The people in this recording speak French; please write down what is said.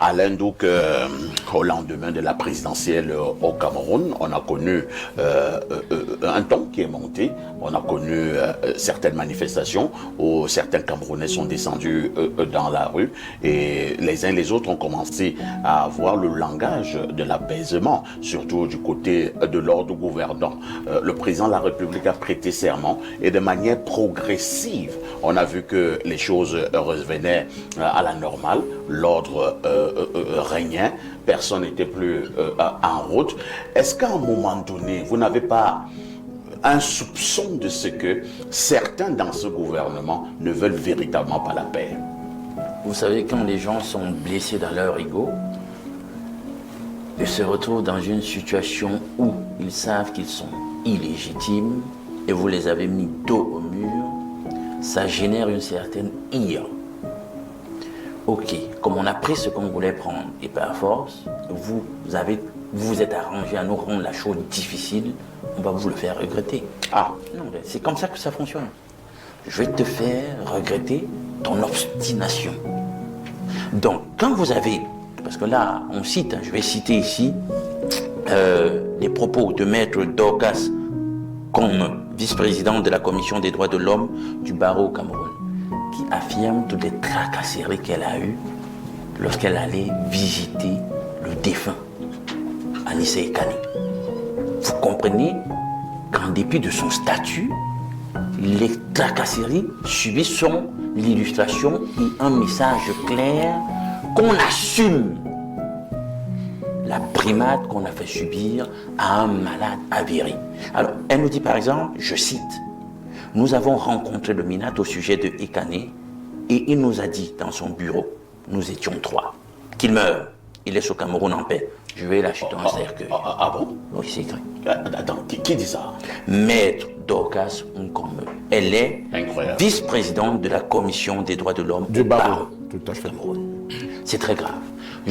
Alain Douk, au lendemain de la présidentielle au Cameroun, on a connu un ton qui est monté, on a connu certaines manifestations où certains Camerounais sont descendus dans la rue et les uns les autres ont commencé à avoir le langage de l'apaisement, surtout du côté de l'ordre gouvernant. Le président de la République a prêté serment et de manière progressive, on a vu que les choses revenaient à la normale, l'ordre régnait, personne n'était plus en route. Est-ce qu'à un moment donné, vous n'avez pas un soupçon de ce que certains dans ce gouvernement ne veulent véritablement pas la paix? Vous savez, quand les gens sont blessés dans leur ego, ils se retrouvent dans une situation où ils savent qu'ils sont illégitimes et vous les avez mis dos au mur, ça génère une certaine ire. Ok, comme on a pris ce qu'on voulait prendre et par force, vous vous êtes arrangé à nous rendre la chose difficile, on va vous le faire regretter. Ah, non, c'est comme ça que ça fonctionne. Je vais te faire regretter ton obstination. Donc, quand vous avez, parce que là, on cite, je vais citer ici les propos de Maître Dorcas comme vice-président de la Commission des droits de l'homme du barreau au Cameroun, qui affirme toutes les tracasseries qu'elle a eues lorsqu'elle allait visiter le défunt, Anissé Kane. Vous comprenez qu'en dépit de son statut, les tracasseries subies sont l'illustration et un message clair qu'on assume la brimade qu'on a fait subir à un malade avéré. Alors, elle nous dit par exemple, je cite, « Nous avons rencontré le Minat au sujet de Ekane et il nous a dit dans son bureau, nous étions 3, qu'il meure, il est au Cameroun en paix. Je vais l'acheter dans un cercueil. » Ah bon? Oui, c'est écrit. Attends, qui dit ça? Maître Dorcas Nkombe. Elle est Incroyable. vice-présidente de la Commission des droits de l'homme Du barreau, tout à fait. Cameroun. C'est très grave.